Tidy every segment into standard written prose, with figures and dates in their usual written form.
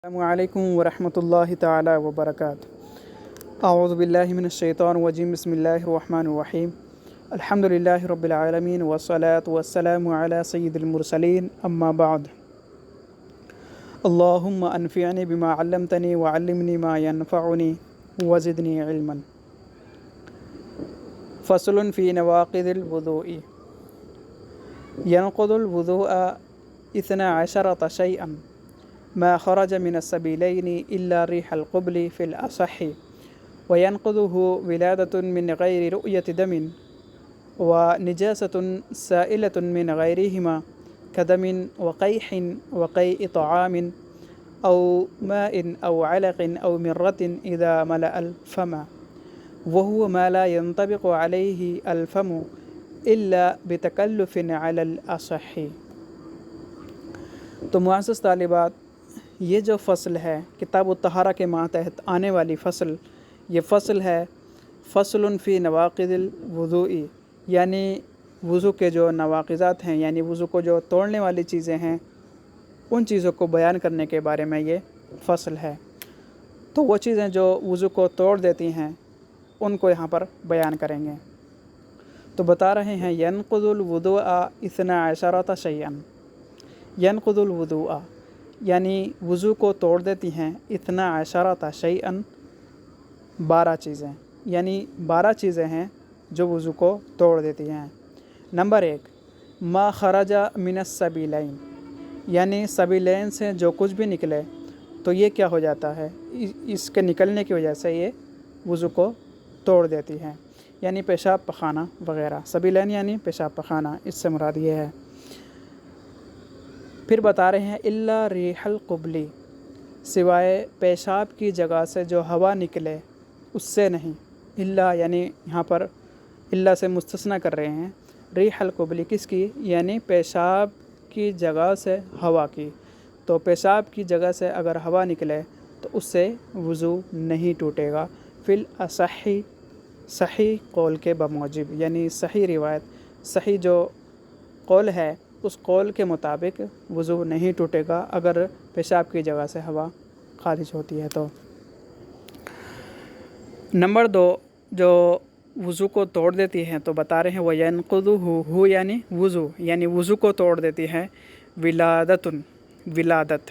السلام علیکم ورحمۃ اللہ تعالی وبرکاتہ۔ اعوذ باللہ من الشیطان الرجیم، بسم اللہ الرحمن الرحیم۔ الحمد للہ رب العالمین والصلاة والسلام علی سید المرسلین، اما بعد۔ اللہم انفعنی بما علمتنی وعلمنی ما ینفعنی وزدنی علما۔ فصل فی نواقض الوضوء۔ ينقض الوضوء 12 شيئا ما خرج من السبيلين إلا ريح القبل في الأصح، وينقضه ولادة من غير رؤية دم ونجاسة سائلة من غيرهما كدم وقيح وقيء طعام أو ماء أو علق أو مرة إذا ملأ الفم، وهو ما لا ينطبق عليه الفم إلا بتكلف على الأصح۔ تو معزز طالبات، یہ جو فصل ہے کتاب الطہارہ کے ماتحت آنے والی فصل، یہ فصل ہے فصل فی نواقض الوضوء، یعنی وضو کے جو نواقضات ہیں، یعنی وضو کو جو توڑنے والی چیزیں ہیں، ان چیزوں کو بیان کرنے کے بارے میں یہ فصل ہے۔ تو وہ چیزیں جو وضو کو توڑ دیتی ہیں ان کو یہاں پر بیان کریں گے۔ تو بتا رہے ہیں ینقض الوضوء 12 شیئا۔ ینقض الوضوء یعنی وضو کو توڑ دیتی ہیں 12 شیئا، 12 چیزیں، یعنی 12 چیزیں ہیں جو وضو کو توڑ دیتی ہیں۔ نمبر 1، ما خرج من السبیلین، یعنی سبیلین سے جو کچھ بھی نکلے تو یہ کیا ہو جاتا ہے، اس کے نکلنے کی وجہ سے یہ وضو کو توڑ دیتی ہے، یعنی پیشاب پخانہ وغیرہ۔ سبیلین یعنی پیشاب پخانہ، اس سے مراد یہ ہے۔ پھر بتا رہے ہیں الا ریح القبلی، سوائے پیشاب کی جگہ سے جو ہوا نکلے اس سے نہیں۔ الا یعنی یہاں پر الا سے مستثنیٰ کر رہے ہیں۔ ریح القبلی کس کی؟ یعنی پیشاب کی جگہ سے ہوا کی۔ تو پیشاب کی جگہ سے اگر ہوا نکلے تو اس سے وضو نہیں ٹوٹے گا۔ فی الاصح، صحیح قول کے بموجب، یعنی صحیح روایت، صحیح جو قول ہے اس قول کے مطابق وضو نہیں ٹوٹے گا اگر پیشاب کی جگہ سے ہوا خارج ہوتی ہے تو۔ نمبر 2، جو وضو کو توڑ دیتی ہیں تو بتا رہے ہیں وہ ینقضہ، یعنی وضو، یعنی وضو کو توڑ دیتی ہے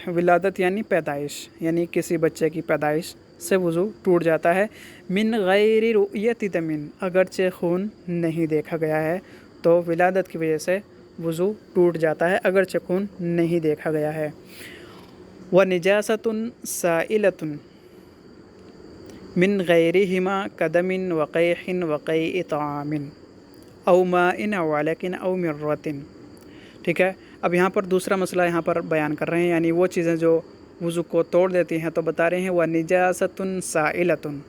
ولادت یعنی پیدائش، یعنی کسی بچے کی پیدائش سے وضو ٹوٹ جاتا ہے۔ من غیر رؤیت دم، اگرچہ خون نہیں دیکھا گیا ہے تو ولادت کی وجہ سے وضو ٹوٹ جاتا ہے اگرچہ خون نہیں دیکھا گیا ہے۔ وَنِجَاسَةٌ سَائِلَةٌ مِّن غَيْرِهِمَا كَدَمٍ وَقَيْحٍ وَقَيْءِ طَعَامٍ أَوْ مَاءٍ أَوْ عَلَقٍ أَوْ مِرَّةٍ۔ ٹھیک ہے، اب یہاں پر دوسرا مسئلہ یہاں پر بیان کر رہے ہیں، یعنی وہ چیزیں جو وضو کو توڑ دیتی ہیں تو بتا رہے ہیں وَنِجَاسَةٌ سَائِلَةٌ،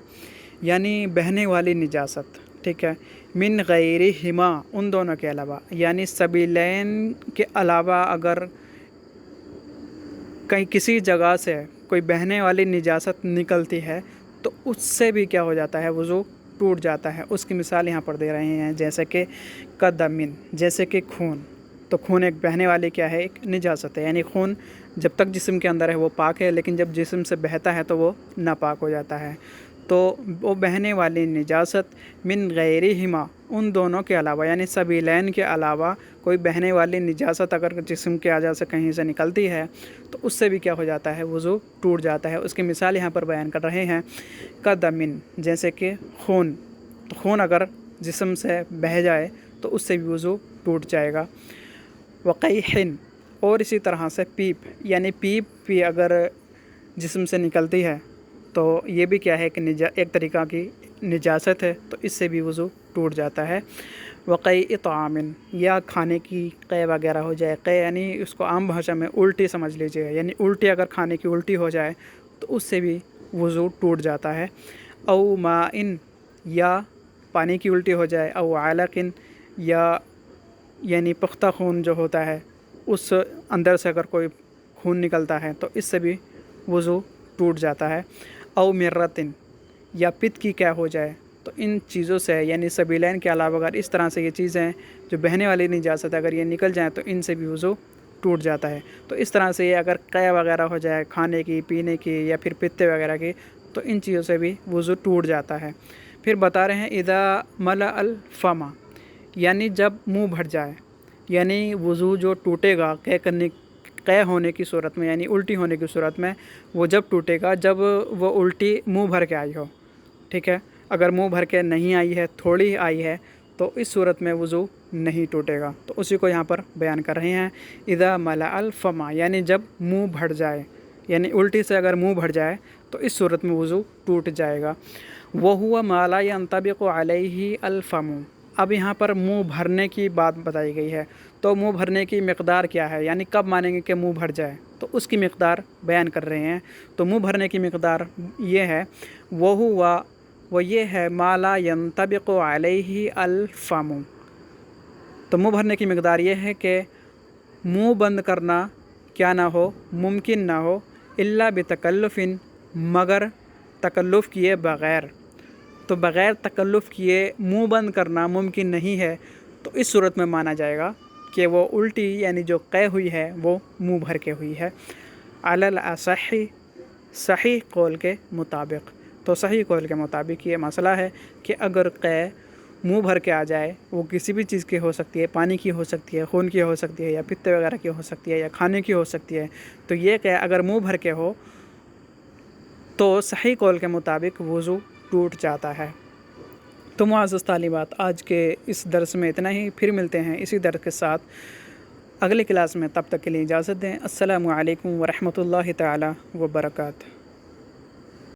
یعنی بہنے والی نجاست۔ ٹھیک ہے، من غیرہما، ان دونوں کے علاوہ، یعنی سبیلین کے علاوہ اگر کہیں کسی جگہ سے کوئی بہنے والی نجاست نکلتی ہے تو اس سے بھی کیا ہو جاتا ہے، وضو ٹوٹ جاتا ہے۔ اس کی مثال یہاں پر دے رہے ہیں، جیسے کہ قدمن، جیسے کہ خون۔ تو خون ایک بہنے والی کیا ہے، ایک نجاست ہے، یعنی خون جب تک جسم کے اندر ہے وہ پاک ہے، لیکن جب جسم سے بہتا ہے تو وہ ناپاک ہو جاتا ہے۔ تو وہ بہنے والی نجاست من غیرہما، ان دونوں کے علاوہ، یعنی سبیلین کے علاوہ کوئی بہنے والی نجاست اگر جسم کے اعضاء سے کہیں سے نکلتی ہے تو اس سے بھی کیا ہو جاتا ہے، وضو ٹوٹ جاتا ہے۔ اس کی مثال یہاں پر بیان کر رہے ہیں قدمن، جیسے کہ خون۔ تو خون اگر جسم سے بہہ جائے تو اس سے بھی وضو ٹوٹ جائے گا۔ وقیحن، اور اسی طرح سے پیپ، یعنی پیپ بھی اگر جسم سے نکلتی ہے تو یہ بھی کیا ہے کہ ایک طریقہ کی نجاست ہے، تو اس سے بھی وضو ٹوٹ جاتا ہے۔ وقیء طعام، یا کھانے کی قے وغیرہ ہو جائے، قے یعنی اس کو عام بھاشا میں الٹی سمجھ لیجیے، یعنی الٹی اگر کھانے کی الٹی ہو جائے تو اس سے بھی وضو ٹوٹ جاتا ہے۔ او ماء، یا پانی کی الٹی ہو جائے، او علق، یا یعنی پختہ خون جو ہوتا ہے اس اندر سے اگر کوئی خون نکلتا ہے تو اس سے بھی وضو ٹوٹ جاتا ہے۔ او مرتن، یا پت کی کیا ہو جائے، تو ان چیزوں سے، یعنی سبیلین کے علاوہ اگر اس طرح سے یہ چیزیں جو بہنے والی نجاست اگر یہ نکل جائیں تو ان سے بھی وضو ٹوٹ جاتا ہے۔ تو اس طرح سے یہ اگر قے وغیرہ ہو جائے کھانے کی، پینے کی یا پھر پتے وغیرہ کی، تو ان چیزوں سے بھی وضو ٹوٹ جاتا ہے۔ پھر بتا رہے ہیں اذا ملأ الفم، یعنی جب منہ بھر جائے، یعنی وضو جو ٹوٹے گا قے ہونے کی صورت میں، یعنی الٹی ہونے کی صورت میں، وہ جب ٹوٹے گا جب وہ الٹی منہ بھر کے آئی ہو، ٹھیک ہے۔ اگر منہ بھر کے نہیں آئی ہے، تھوڑی آئی ہے، تو اس صورت میں وضو نہیں ٹوٹے گا۔ تو اسی کو یہاں پر بیان کر رہے ہیں اذا ملأ الفم، یعنی جب منہ بھر جائے، یعنی الٹی سے اگر منہ بھر جائے تو اس صورت میں وضو ٹوٹ جائے گا۔ وَهُوَ مَا لَا يَنْطَبِقُ عَلَيْهِ الْفَمُ، اب یہاں پر منہ بھرنے کی بات بتائی گئی ہے، تو منہ بھرنے کی مقدار کیا ہے، یعنی کب مانیں گے کہ منہ بھر جائے، تو اس کی مقدار بیان کر رہے ہیں۔ تو منہ بھرنے کی مقدار یہ ہے، وہ یہ ہے مَا لَا يَنْطَبِقُ عَلَيْهِ الْفَمُ، تو منہ بھرنے کی مقدار یہ ہے کہ منہ بند کرنا کیا نہ ہو، ممکن نہ ہو، الا بتکلف، مگر تکلف کیے بغیر۔ تو بغیر تکلف کیے منہ بند کرنا ممکن نہیں ہے، تو اس صورت میں مانا جائے گا کہ وہ الٹی یعنی جو قے ہوئی ہے وہ منہ بھر کے ہوئی ہے، علی الاصح، صحیح قول کے مطابق۔ تو صحیح قول کے مطابق یہ مسئلہ ہے کہ اگر قے منہ بھر کے آ جائے، وہ کسی بھی چیز کی ہو سکتی ہے، پانی کی ہو سکتی ہے، خون کی ہو سکتی ہے، یا پتے وغیرہ کی ہو سکتی ہے، یا کھانے کی ہو سکتی ہے، تو یہ کہ اگر منہ بھر کے ہو تو صحیح قول کے مطابق وضو ٹوٹ جاتا ہے۔ تو معزز طالبات، آج کے اس درس میں اتنا ہی، پھر ملتے ہیں اسی درس کے ساتھ اگلی کلاس میں، تب تک کے لیے اجازت دیں۔ السلام علیکم ورحمۃ اللہ تعالی وبرکاتہ۔